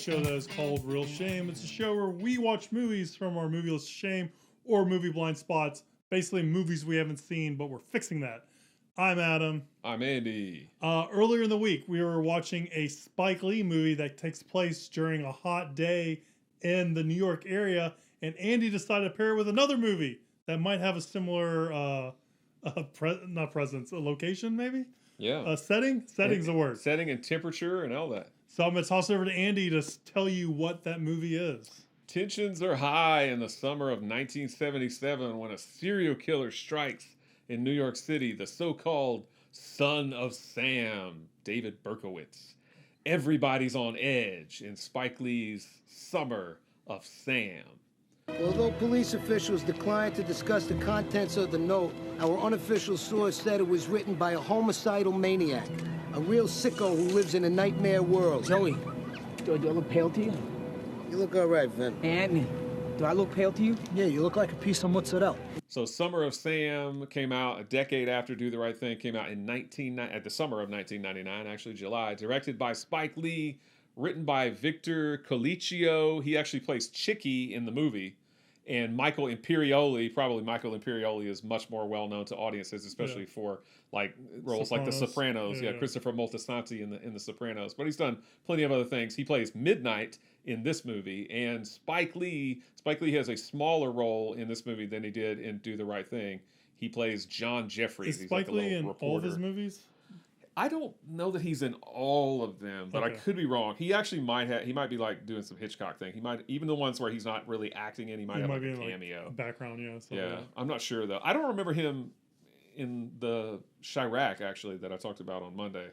show that is called Real Shame. It's a show where we watch movies from our movie list of shame or movie blind spots, basically movies we haven't seen, but we're fixing that. I'm Adam. I'm Andy. Earlier in the week, we were watching a Spike Lee movie that takes place during a hot day in the New York area, and Andy decided to pair it with another movie that might have a similar, not presence, a location maybe? Yeah. Setting? Setting's the word. Setting and temperature and all that. So I'm going to toss it over to Andy to tell you what that movie is. Tensions are high in the summer of 1977 when a serial killer strikes in New York City, the so-called Son of Sam, David Berkowitz. Everybody's on edge in Spike Lee's Summer of Sam. Although police officials declined to discuss the contents of the note, our unofficial source said it was written by a homicidal maniac, a real sicko who lives in a nightmare world. Joey, do I look pale to you? You look all right, Vin. Hey, Anthony, do I look pale to you? Yeah, you look like a piece of mozzarella. So Summer of Sam came out a decade after Do the Right Thing, came out in at the summer of 1999, actually July, directed by Spike Lee, written by Victor Colicchio. He actually plays Chicky in the movie. And Michael Imperioli is much more well-known to audiences, especially for like roles like The Sopranos. Yeah, Christopher Moltisanti in The Sopranos. But he's done plenty of other things. He plays Midnight in this movie. And Spike Lee has a smaller role in this movie than he did in Do the Right Thing. He plays John Jeffries. Is Spike Lee in all of his movies? I don't know that he's in all of them, but okay. I could be wrong. He actually might be like doing some Hitchcock thing. He might, even the ones where he's not really acting in, he might have like a cameo. Like background, yeah. Yeah, I'm not sure though. I don't remember him in the Chirac actually that I talked about on Monday.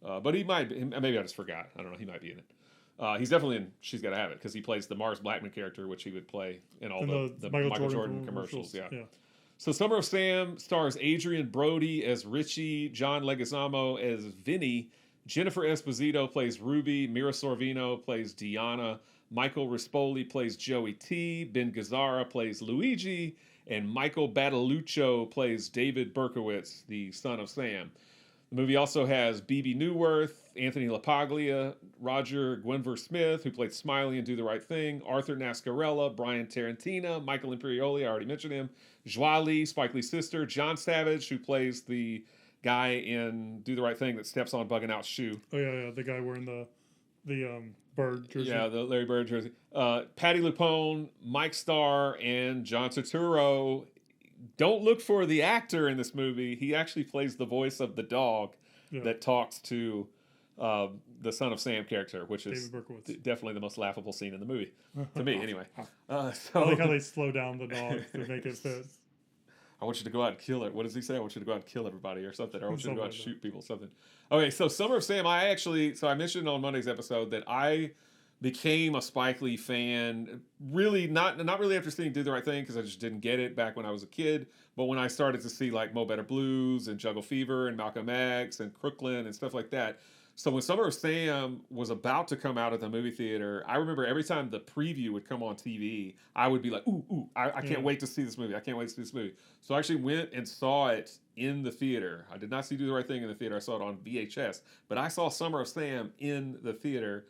But he might be, maybe I just forgot. I don't know. He might be in it. He's definitely in She's Gotta Have It because he plays the Mars Blackman character, which he would play in all the Michael Jordan commercials. Yeah. So Summer of Sam stars Adrian Brody as Richie, John Leguizamo as Vinny, Jennifer Esposito plays Ruby, Mira Sorvino plays Diana, Michael Rispoli plays Joey T, Ben Gazzara plays Luigi, and Michael Badaluccio plays David Berkowitz, the son of Sam. The movie also has Bebe Neuwirth, Anthony LaPaglia, Roger Guenveur-Smith, who played Smiley in Do the Right Thing, Arthur Nascarella, Brian Tarantina, Michael Imperioli, I already mentioned him, Joie Lee, Spike Lee's sister, John Savage, who plays the guy in Do the Right Thing that steps on Bug-N-Out's shoe. Oh, yeah, the guy wearing the Bird jersey. Yeah, the Larry Bird jersey. Patty Lupone, Mike Starr, and John Turturro. Don't look for the actor in this movie. He actually plays the voice of the dog that talks to the Son of Sam character, which is definitely the most laughable scene in the movie. To me, anyway. I like how they slow down the dog to make it fit. I want you to go out and kill it. What does he say? I want you to go out and kill everybody or something. Or I want you to go out and shoot people, something. Okay, so Summer of Sam, I mentioned on Monday's episode that I became a Spike Lee fan, really not really after seeing Do the Right Thing because I just didn't get it back when I was a kid, but when I started to see like Mo Better Blues and Jungle Fever and Malcolm X and Crooklyn and stuff like that. So when Summer of Sam was about to come out at the movie theater, I remember every time the preview would come on TV, I would be like, I can't wait to see this movie. I can't wait to see this movie. So I actually went and saw it in the theater. I did not see Do the Right Thing in the theater. I saw it on VHS, but I saw Summer of Sam in the theater.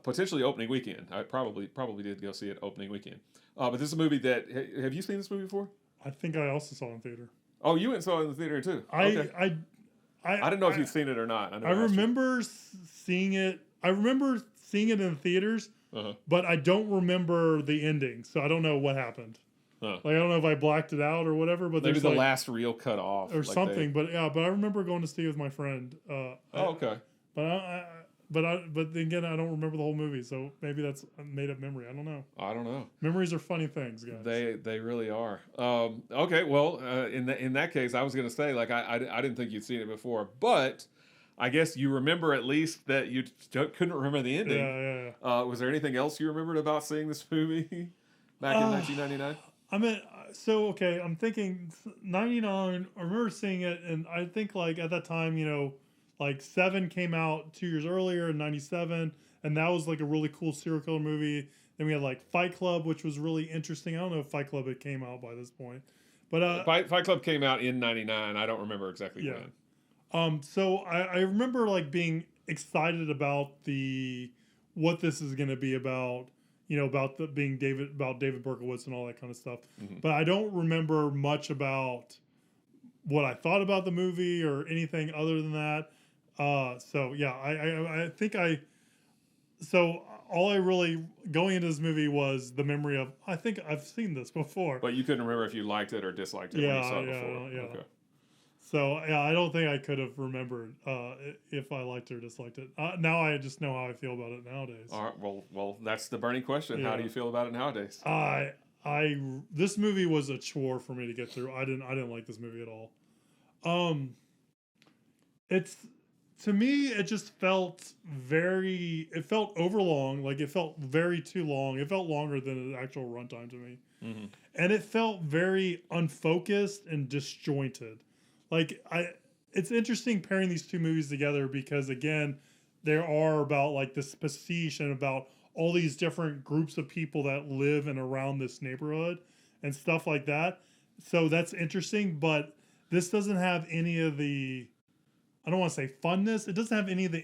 Potentially opening weekend. I probably did go see it opening weekend. But this is a movie that... Have you seen this movie before? I think I also saw it in theater. Oh, you went and saw it in the theater too? I didn't know if you'd seen it or not. I remember seeing it. I remember seeing it in theaters, but I don't remember the ending, so I don't know what happened. Like I don't know if I blacked it out or whatever. But maybe the last reel cut off or like something. But I remember going to see it with my friend. Okay. But again, I don't remember the whole movie, so maybe that's a made-up memory. I don't know. Memories are funny things, guys. They really are. Okay, well, in that case, I was going to say, like, I didn't think you'd seen it before, but I guess you remember at least that you couldn't remember the ending. Yeah. Was there anything else you remembered about seeing this movie back in 1999? I'm thinking 99, I remember seeing it, and I think, like, at that time, like Seven came out 2 years earlier in 97, and that was like a really cool serial killer movie. Then we had like Fight Club, which was really interesting. I don't know if Fight Club had came out by this point, but Fight Club came out in 99. I don't remember exactly when. So I remember like being excited about the what this is going to be about, about being David Berkowitz and all that kind of stuff. But I don't remember much about what I thought about the movie or anything other than that. So yeah, I think so all I really going into this movie was the memory of, I think I've seen this before. But you couldn't remember if you liked it or disliked it when you saw it before. Yeah. Okay. So yeah, I don't think I could have remembered if I liked it or disliked it. Now I just know how I feel about it nowadays. All right. Well, that's the burning question. How do you feel about it nowadays? This movie was a chore for me to get through. I didn't like this movie at all. It's, to me, it just felt it felt overlong. Like, it felt very too long. It felt longer than the actual runtime to me. And it felt very unfocused and disjointed. Like, it's interesting pairing these two movies together because, again, there are about like this pastiche and about all these different groups of people that live and around this neighborhood and stuff like that. So that's interesting, but this doesn't have any of the, I don't want to say funness. It doesn't have any of the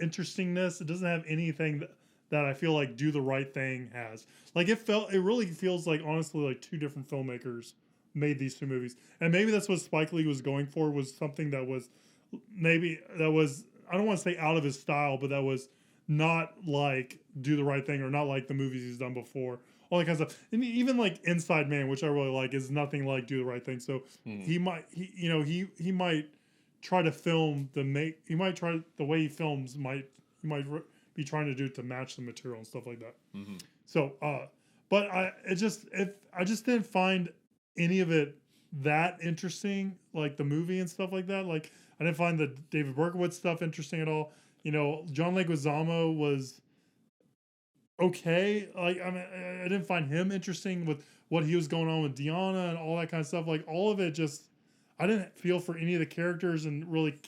interestingness. It doesn't have anything that I feel like Do the Right Thing has. Like, it really feels like, honestly, like two different filmmakers made these two movies. And maybe that's what Spike Lee was going for, was something that was, I don't want to say out of his style, but that was not like Do the Right Thing or not like the movies he's done before. All that kind of stuff. And even like Inside Man, which I really like, is nothing like Do the Right Thing. So he might try to film he might try, the way he films he might be trying to do it to match the material and stuff like that. So, but I just didn't find any of it that interesting, like the movie and stuff like that. Like, I didn't find the David Berkowitz stuff interesting at all. John Leguizamo was okay. Like, I mean, I didn't find him interesting with what he was going on with Deanna and all that kind of stuff. Like, all of it just, I didn't feel for any of the characters and really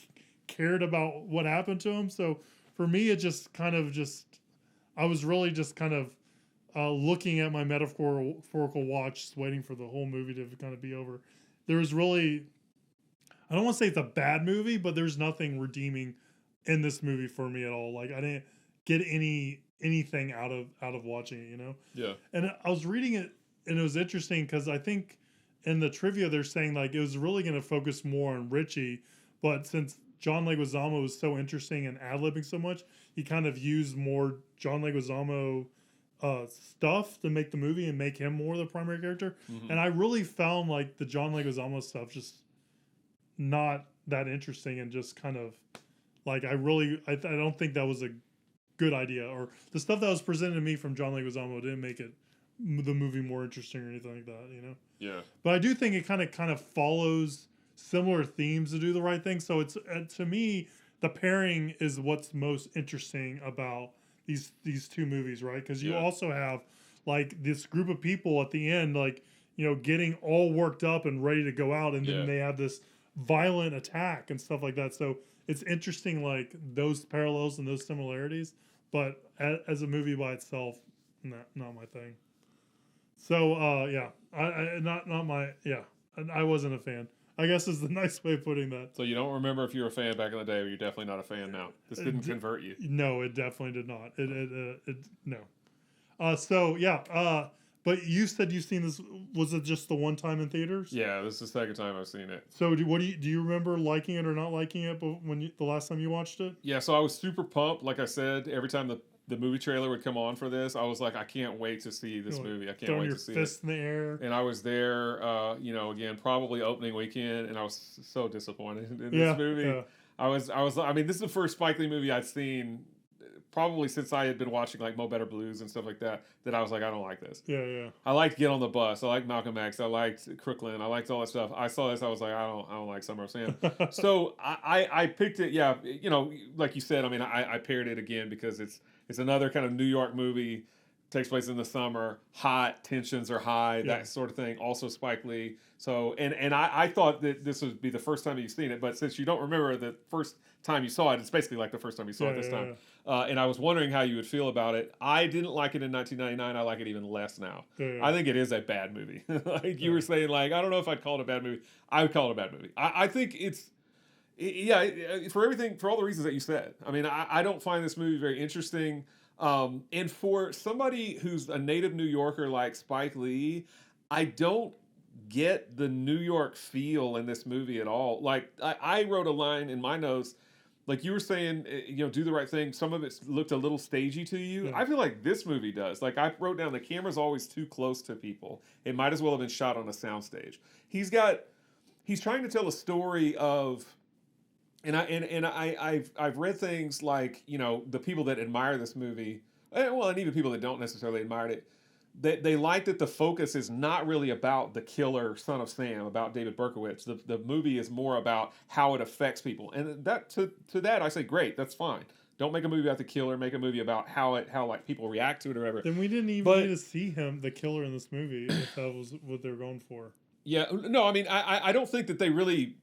cared about what happened to them. So for me, it just kind of I was really just kind of looking at my metaphorical watch, just waiting for the whole movie to kind of be over. There was really, I don't want to say it's a bad movie, but there's nothing redeeming in this movie for me at all. Like, I didn't get anything out of watching it, Yeah. And I was reading it, and it was interesting because I think in the trivia they're saying like it was really going to focus more on Richie, but since John Leguizamo was so interesting and ad-libbing so much, he kind of used more John Leguizamo stuff to make the movie and make him more the primary character. And I really found like the John Leguizamo stuff just not that interesting, and just kind of like I don't think that was a good idea, or the stuff that was presented to me from John Leguizamo didn't make it the movie more interesting or anything like that, Yeah. But I do think it kind of follows similar themes to Do the Right Thing. So it's to me, the pairing is what's most interesting about these two movies, right? Because you also have like this group of people at the end, like getting all worked up and ready to go out, and then they have this violent attack and stuff like that. So it's interesting, like those parallels and those similarities. But as a movie by itself, not my thing. So I wasn't a fan, I guess, is the nice way of putting that. So you don't remember if you were a fan back in the day, or you're definitely not a fan now. This didn't convert you. No, it definitely did not. No. But you said you've seen this. Was it just the one time in theaters? Yeah, this is the second time I've seen it. So do you remember liking it or not liking it the last time you watched it? Yeah, so I was super pumped. Like I said, every time the movie trailer would come on for this, I was like, I can't wait to see this movie. I can't wait to see it. Throwing your fist in the air. And I was there, again, probably opening weekend, and I was so disappointed in this movie. Yeah. I mean, this is the first Spike Lee movie I'd seen probably since I had been watching like Mo Better Blues and stuff like that I was like, I don't like this. Yeah. I liked Get on the Bus. I liked Malcolm X. I liked Crooklyn. I liked all that stuff. I saw this. I was like, I don't like Summer of Sam. So I picked it. Yeah, like you said. I mean, I paired it again because it's another kind of New York movie. Takes place in the summer. Hot, tensions are high. That sort of thing. Also Spike Lee. So and I thought that this would be the first time you've seen it, but since you don't remember the first time you saw it, it's basically like the first time you saw it this time. And I was wondering how you would feel about it. I didn't like it in 1999. I like it even less now. I think it is a bad movie. Like you were saying, like, I don't know if I'd call it a bad movie. I would call it a bad movie. I think it's For everything, for all the reasons that you said. I mean, I don't find this movie very interesting. And for somebody who's a native New Yorker like Spike Lee, I don't get the New York feel in this movie at all. Like, I wrote a line in my notes, like you were saying, do the right thing. Some of it looked a little stagey to you. Yeah. I feel like this movie does. Like, I wrote down, the camera's always too close to people. It might as well have been shot on a soundstage. He's trying to tell a story of, and I've read things like, the people that admire this movie, and even people that don't necessarily admire it, they like that the focus is not really about the killer son of Sam, about David Berkowitz. The movie is more about how it affects people, and that to that I say, great, that's fine. Don't make a movie about the killer. Make a movie about how like people react to it or whatever. Then we didn't even need to see the killer in this movie, if that was what they're going for. Yeah, no, I mean, I don't think that they really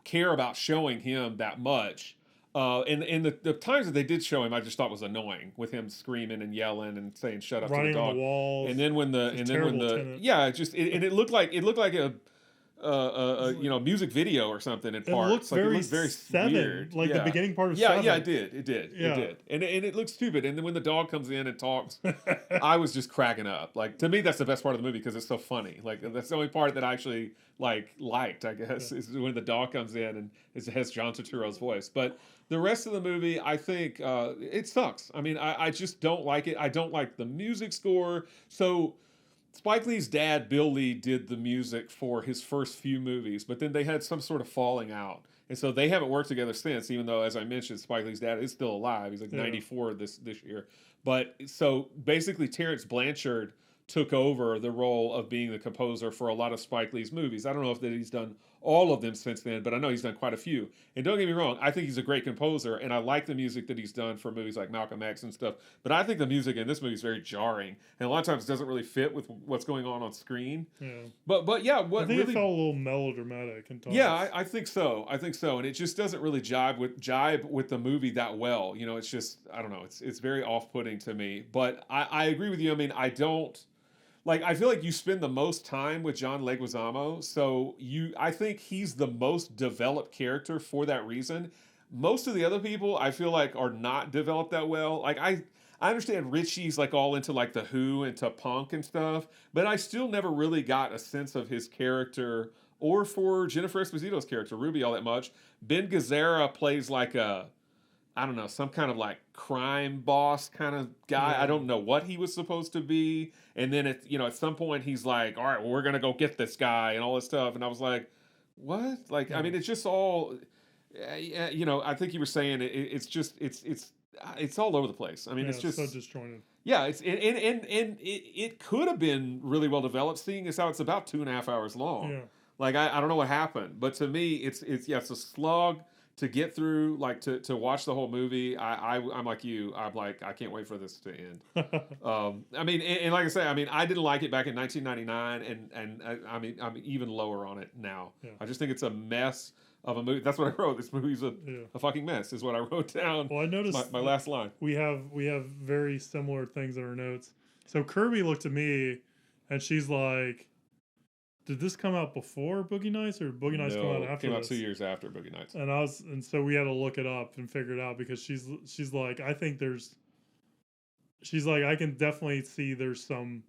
care about showing him that much. And the times that they did show him, I just thought was annoying, with him screaming and yelling and saying "shut up" Running to the dog. on the walls. And then when tenant. it looked like a music video or something in parts. It looked very Seven, weird. Like the beginning part of Seven. Yeah, it did. And it looks stupid. And then when the dog comes in and talks, I was just cracking up. Like, to me, that's the best part of the movie because it's so funny. Like, that's the only part that I actually liked, I guess, is when the dog comes in and it has John Turturro's voice. But the rest of the movie, I think, it sucks. I mean, I just don't like it. I don't like the music score. So Spike Lee's dad, Bill Lee, did the music for his first few movies, but then they had some sort of falling out. And so they haven't worked together since, even though, as I mentioned, Spike Lee's dad is still alive. He's 94 this year. But so basically Terrence Blanchard took over the role of being the composer for a lot of Spike Lee's movies. I don't know if that he's done all of them since then, but I know he's done quite a few. And don't get me wrong, I think he's a great composer, and I like the music that he's done for movies like Malcolm X and stuff. But I think the music in this movie is very jarring, and a lot of times doesn't really fit with what's going on screen. Yeah. But yeah, what I think really it felt a little melodramatic. Yeah, I think so. And it just doesn't really jibe with the movie that well. It's just, I don't know. It's very off-putting to me. But I agree with you. I mean, I feel like you spend the most time with John Leguizamo, so I think he's the most developed character for that reason. Most of the other people, I feel like, are not developed that well. Like, I understand Richie's like all into like the Who and to punk and stuff, but I still never really got a sense of his character or for Jennifer Esposito's character, Ruby, all that much. Ben Gazzara plays like I don't know, some kind of like crime boss kind of guy. Yeah. I don't know what he was supposed to be. And then at some point he's like, all right, well, we're going to go get this guy and all this stuff. And I was like, what? Like, I mean, it's just all, I think you were saying it's all over the place. I mean, it's just so disjointed. Yeah. It could have been really well developed, seeing as how it's about 2.5 hours long. Yeah. Like, I don't know what happened, but to me, it's a slog to get through, like to watch the whole movie. I'm like you. I'm like, I can't wait for this to end. I mean, and like I say, I mean, I didn't like it back in 1999, and I mean, I'm even lower on it now. Yeah. I just think it's a mess of a movie. That's what I wrote. This movie's a fucking mess, is what I wrote down. Well, I noticed my last line. We have very similar things in our notes. So Kirby looked at me, and she's like, did this come out before Boogie Nights, or Boogie Nights come out after? It came out this? 2 years after Boogie Nights. And so we had to look it up and figure it out, because she's like, I think she's like, I can definitely see there's some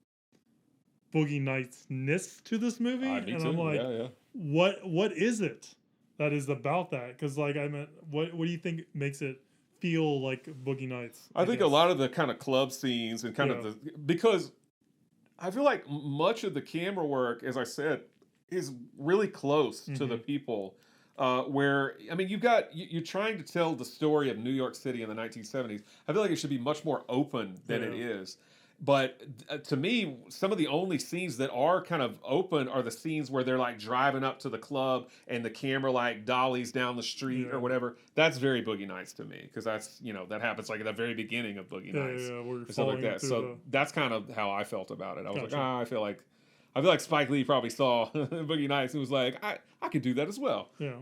Boogie Nights-ness to this movie. Me and too. I'm like, yeah. What is it that is about that? Because like, I meant, what do you think makes it feel like Boogie Nights? I think guess? a lot of the kind of club scenes and kind of because I feel like much of the camera work, as I said, is really close to the people. Where, I mean, you're trying to tell the story of New York City in the 1970s. I feel like it should be much more open than it is. But to me, some of the only scenes that are kind of open are the scenes where they're like driving up to the club and the camera like dollies down the street or whatever. That's very Boogie Nights to me, because that's, that happens like at the very beginning of Boogie Nights. We're and stuff like that. So the... that's kind of how I felt about it. I was like, I feel I feel like Spike Lee probably saw Boogie Nights and was like, I could do that as well. Yeah.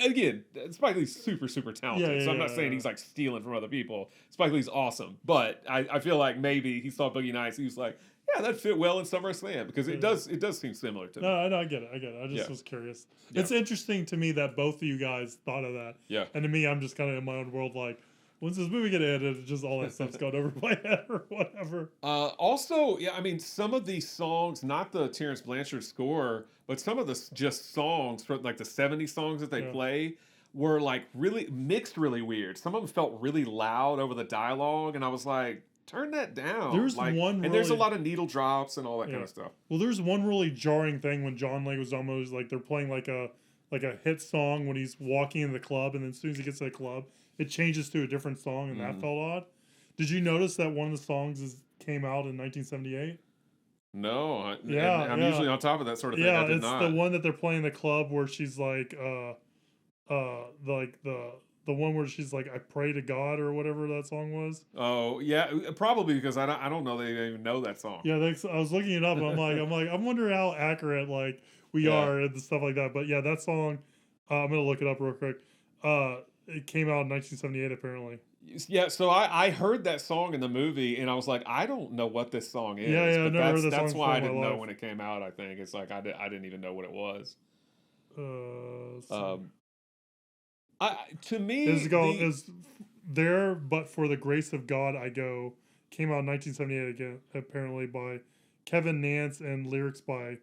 Again, Spike Lee's super, super talented. So I'm not saying he's like stealing from other people. Spike Lee's awesome. But I feel like maybe he saw Boogie Nights. He was like, yeah, that fit well in SummerSlam because it does seem similar to me. No, I get it. I just was curious. Yeah. It's interesting to me that both of you guys thought of that. Yeah. And to me, I'm just kind of in my own world like, when's this movie gonna end? And just all that stuff's going over my head or whatever. Also, yeah, I mean, some of these songs, not the Terrence Blanchard score, but some of the just songs from like the 70s songs that they play were like really mixed, really weird. Some of them felt really loud over the dialogue, and I was like, turn that down. There's one and there's a lot of needle drops and all that kind of stuff. Well, there's one really jarring thing when John Leguizamo is like they're playing like a hit song when he's walking in the club, and then as soon as he gets to the club, it changes to a different song, and that felt odd. Did you notice that one of the songs came out in 1978? No, I'm usually on top of that sort of thing. Yeah, I did it's not. the one that they're playing in the club where she's like, the one where she's like, I pray to God or whatever that song was. Oh yeah, probably because I don't know they even know that song. Yeah, I was looking it up, and I'm wondering how accurate like we are and stuff like that. But yeah, that song, I'm gonna look it up real quick. It came out in 1978 apparently. Yeah, so I heard that song in the movie, and I was like, I don't know what this song is. Yeah, I never heard that that's song why I before in didn't my know life. when it came out. I think it's like I didn't even know what it was. To me, is there, but for the grace of God I go, came out in 1978 again, apparently by Kevin Nance and lyrics by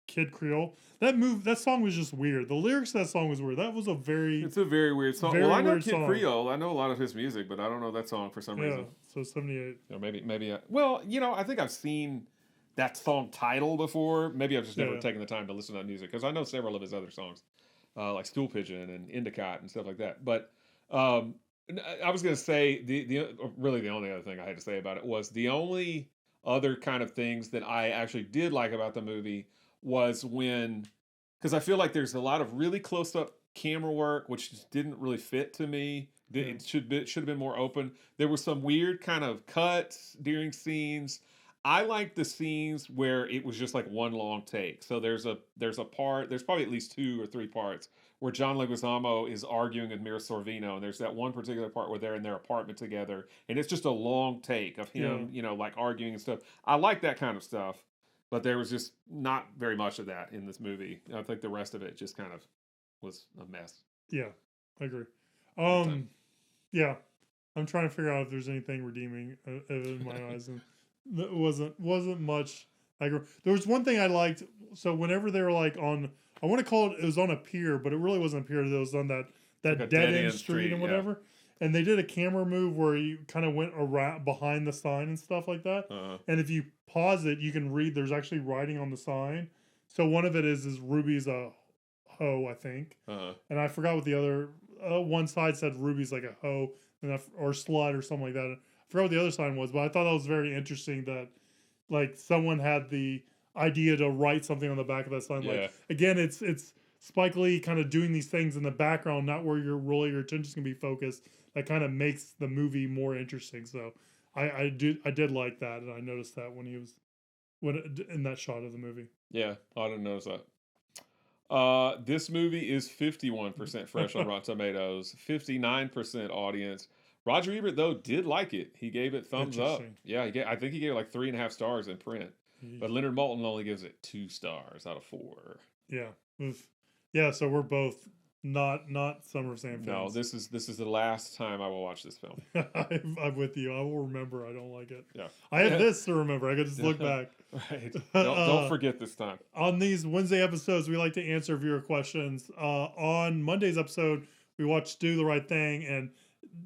Kid Creole. That song was just weird. The lyrics of that song was weird. It's a very weird song. Well, I know Kid Creole. I know a lot of his music, but I don't know that song for some reason. So 78. Or maybe. I think I've seen that song title before. Maybe I've just never taken the time to listen to that music because I know several of his other songs, like Stool Pigeon and Endicott and stuff like that. But I was going to say really the only other thing I had to say about it was the only other kind of things that I actually did like about the movie was because I feel like there's a lot of really close up camera work which just didn't really fit to me. It should have been more open. There were some weird kind of cuts during scenes. I like the scenes where it was just like one long take. So there's probably at least 2 or 3 parts where John Leguizamo is arguing with Mira Sorvino, and there's that one particular part where they're in their apartment together, and it's just a long take of him, like arguing and stuff. I like that kind of stuff, but there was just not very much of that in this movie. I think the rest of it just kind of was a mess. Yeah, I agree. Yeah, I'm trying to figure out if there's anything redeeming in my eyes, and that wasn't much. There was one thing I liked. So whenever they were like on, I want to call it was on a pier, but it really wasn't a pier. It was on that like dead end street and whatever. Yeah. And they did a camera move where you kind of went around behind the sign and stuff like that. And if you pause it, you can read. There's actually writing on the sign. So one of it is Ruby's a hoe, I think. And I forgot what the other one side said. Ruby's like a hoe or slut or something like that. I forgot what the other sign was, but I thought that was very interesting that like someone had the idea to write something on the back of that sign. Like again, it's Spike Lee kind of doing these things in the background, not where your attention's gonna be focused. That kind of makes the movie more interesting. So I did like that, and I noticed that when in that shot of the movie. Yeah, I didn't notice that. This movie is 51% fresh on Rotten Tomatoes, 59% audience. Roger Ebert, though, did like it. He gave it thumbs up. Yeah, I think he gave it like 3.5 stars in print. But Leonard Maltin only gives it 2 stars out of 4. Yeah. Yeah, so we're both not Summer of Sam fans. No, this is the last time I will watch this film. I'm with you. I will remember I don't like it. Yeah. I have this to remember. I could just look back. Right. Don't forget this time. On these Wednesday episodes, we like to answer viewer questions. On Monday's episode, we watched Do the Right Thing, and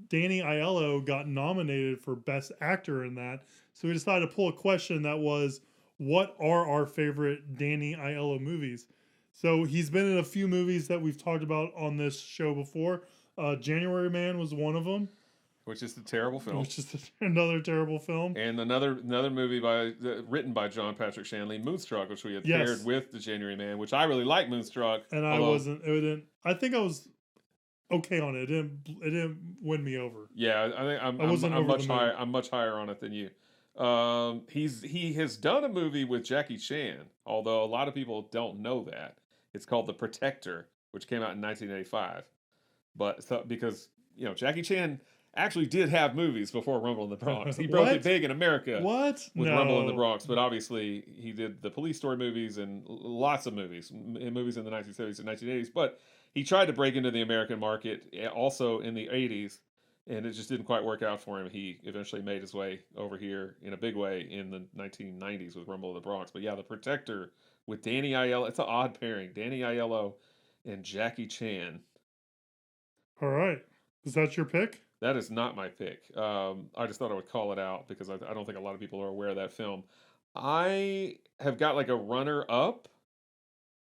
Danny Aiello got nominated for Best Actor in that. So we decided to pull a question that was, what are our favorite Danny Aiello movies? So he's been in a few movies that we've talked about on this show before. January Man was one of them. Which is a terrible film. Which is another terrible film. And another movie written by John Patrick Shanley, Moonstruck, which we had paired with The January Man, which I really like Moonstruck. And I think I was okay on it. It didn't win me over. Yeah, I think I'm much higher on it than you. He has done a movie with Jackie Chan, although a lot of people don't know that. It's called The Protector, which came out in 1985. Because Jackie Chan actually did have movies before Rumble in the Bronx. He broke it big in America What? with Rumble in the Bronx, but obviously he did the Police Story movies and lots of movies in the 1970s and 1980s. But he tried to break into the American market also in the 80s, and it just didn't quite work out for him. He eventually made his way over here in a big way in the 1990s with Rumble in the Bronx. But yeah, The Protector with Danny Aiello. It's an odd pairing. Danny Aiello and Jackie Chan. All right. Is that your pick? That is not my pick. I just thought I would call it out because I don't think a lot of people are aware of that film. I have got like a runner up,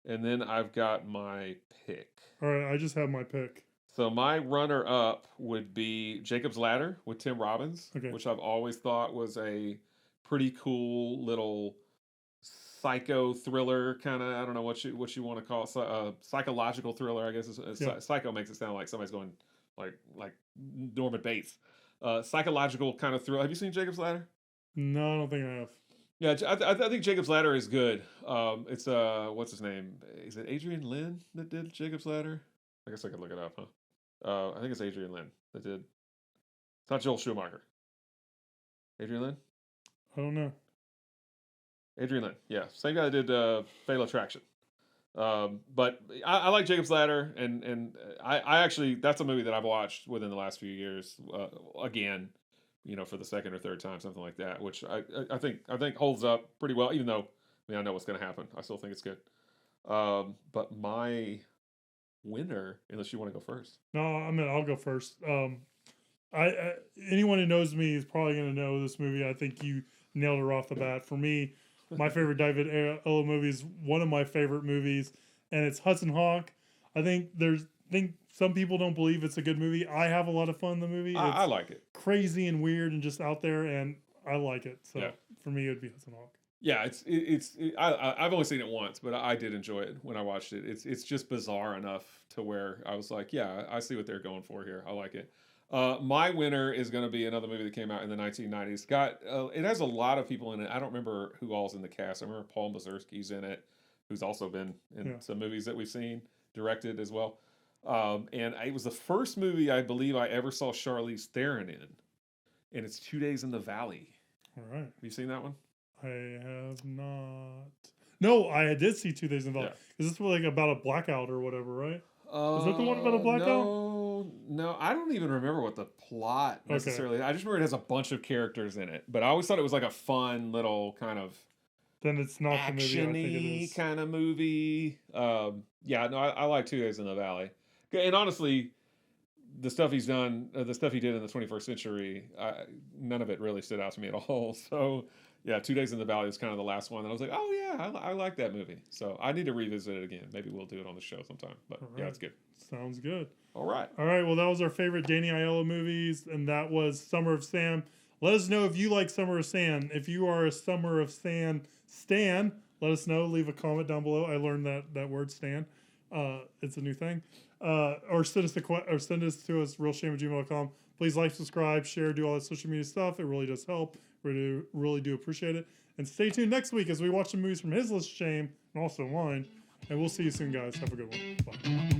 and then I've got my pick. All right, I just have my pick. So my runner up would be Jacob's Ladder with Tim Robbins, which I've always thought was a pretty cool little psycho thriller kind of. I don't know what you want to call it, psychological thriller. I guess psycho makes it sound like somebody's going like Norman Bates. Psychological kind of thriller. Have you seen Jacob's Ladder? No, I don't think I have. Yeah, I think Jacob's Ladder is good. It's what's his name? Is it Adrian Lynn that did Jacob's Ladder? I guess I could look it up, huh? I think it's Adrian Lynn that did. It's not Joel Schumacher. Adrian Lynn? I don't know. Adrian Lynn, yeah, same guy that did Fatal Attraction. But I like Jacob's Ladder, and I actually, that's a movie that I've watched within the last few years again, for the second or third time, something like that, which I think holds up pretty well, even though I know what's going to happen. I still think it's good. But my winner, unless you want to go first. No, I'll go first. I anyone who knows me is probably going to know this movie. I think you nailed it off the bat. For me, my favorite David Aiello movie is one of my favorite movies, and it's Hudson Hawk. I think some people don't believe it's a good movie. I have a lot of fun in the movie. I like it. Crazy and weird and just out there, and I like it. So for me, it would be Hudson Hawk. Yeah, I've only seen it once, but I did enjoy it when I watched it. It's just bizarre enough to where I was like, yeah, I see what they're going for here. I like it. My winner is going to be another movie that came out in the 1990s. It has a lot of people in it. I don't remember who all's in the cast. I remember Paul Mazursky's in it, who's also been in some movies that we've seen, directed as well. And it was the first movie I believe I ever saw Charlize Theron in, and it's 2 Days in the Valley. All right. Have you seen that one? I have not. No, I did see 2 Days in the Valley. Is this like about a blackout or whatever, right? Is that the one about a blackout? No, I don't even remember what the plot necessarily. I just remember it has a bunch of characters in it, but I always thought it was like a fun little kind of then it's not action-y the movie I think it is. Kind of movie. I like 2 Days in the Valley, and honestly, the stuff he's done, the stuff he did in the 21st century, none of it really stood out to me at all. So. Yeah, 2 Days in the Valley is kind of the last one. And I was like, oh, yeah, I like that movie. So I need to revisit it again. Maybe we'll do it on the show sometime. But yeah, it's good. Sounds good. All right. Well, that was our favorite Danny Aiello movies, and that was Summer of Sam. Let us know if you like Summer of Sam. If you are a Summer of Sam stan, let us know. Leave a comment down below. I learned that word stan. It's a new thing. Or send us to us, realshame@gmail.com. Please like, subscribe, share, do all that social media stuff. It really does help. We really do appreciate it. And stay tuned next week as we watch some movies from his list of shame and also mine. And we'll see you soon, guys. Have a good one. Bye.